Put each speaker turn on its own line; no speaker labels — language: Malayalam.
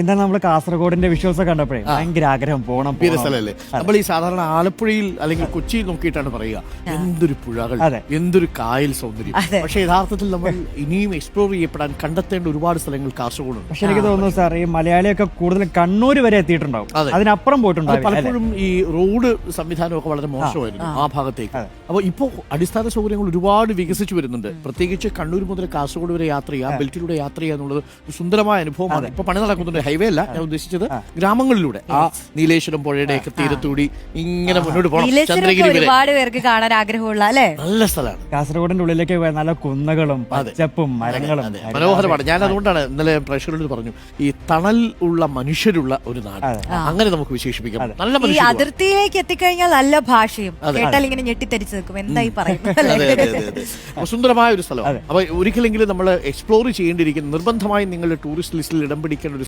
ഇന്നലെ നമ്മൾ കാസർഗോഡിന്റെ വിഷ്വൽസ് ഒക്കെ കണ്ടപ്പോഴേ ഭയങ്കര ആഗ്രഹം പോണം.
സ്ഥലമല്ലേ നമ്മൾ ഈ സാധാരണ ആലപ്പുഴയിൽ അല്ലെങ്കിൽ കൊച്ചിയിൽ നോക്കിയിട്ടാണ് പറയുക എന്തൊരു പുഴകൾ, എന്തൊരു കായൽ സൗന്ദര്യം. പക്ഷെ യഥാർത്ഥത്തിൽ നമ്മൾ ഇനിയും എക്സ്പ്ലോർ ചെയ്യപ്പെടാൻ കണ്ടെത്തേണ്ട ഒരുപാട് സ്ഥലങ്ങൾ കാസർഗോഡുണ്ട്.
പക്ഷെ എനിക്ക് തോന്നുന്നു സാർ, ഈ മലയാളിയൊക്കെ കൂടുതൽ കണ്ണൂർ വരെ എത്തിയിട്ടുണ്ടാവും, അതിനപ്പുറം പോയിട്ടുണ്ടാവും.
പലപ്പോഴും ഈ റോഡ് സംവിധാനമൊക്കെ വളരെ മോശമായിരുന്നു ആ ഭാഗത്തേക്ക്. അപ്പോൾ ഇപ്പോൾ അടിസ്ഥാന സൗകര്യങ്ങൾ ഒരുപാട് വികസിച്ചു വരുന്നുണ്ട്. പ്രത്യേകിച്ച് കണ്ണൂർ മുതൽ കാസർഗോഡ് വരെ യാത്ര ചെയ്യുക, ബെൽറ്റിലൂടെ യാത്ര ചെയ്യുക എന്നുള്ളത് ഒരു സുന്ദരമായ അനുഭവമാണ്. ഇപ്പൊ പണി നടക്കുന്നുണ്ട്. ഹൈവേ അല്ല ഞാൻ ഉദ്ദേശിച്ചത്, ഗ്രാമങ്ങളിലൂടെ ആ നീലേശ്വരം പുഴയുടെ ഒക്കെ തീരത്തൂടി ഇങ്ങനെ മുന്നോട്ട് പോകണം. ചന്ദ്രഗിരി വരെ
ഒരുപാട് പേർക്ക് കാണാൻ ആഗ്രഹമുള്ള അല്ലേ
നല്ല സ്ഥലമാണ്.
കാസർഗോഡിന്റെ ഉള്ളിലേക്ക് പോയാൽ നല്ല കുന്നുകളും പച്ചപ്പും മരങ്ങളും
മനോഹരമാണ്. ഞാൻ അതുകൊണ്ടാണ് ഇന്നലെ പ്രേക്ഷകരോട് പറഞ്ഞു, ഈ തണൽ ഉള്ള മനുഷ്യരുള്ള ഒരു നാട് അങ്ങനെ നമുക്ക് വിശേഷിപ്പിക്കാം. നല്ല
ഈ അതിർത്തിയിലേക്ക് എത്തിക്കഴിഞ്ഞാൽ നല്ല ഭാഷയും കേട്ടാൽ ഇങ്ങനെ ഞെട്ടിത്തരിച്ചു നിൽക്കും. എന്തായി പറയുന്നത്?
സുന്ദരമായ ഒരു സ്ഥലമാണ്. അപ്പൊ ഒരിക്കലെങ്കിലും നമ്മൾ എക്സ്പ്ലോർ ചെയ്യേണ്ടിയിരിക്കുന്ന, നിർബന്ധമായും നിങ്ങളുടെ ടൂറിസ്റ്റ് ലിസ്റ്റിൽ ഇടം പിടിക്കേണ്ട ഒരു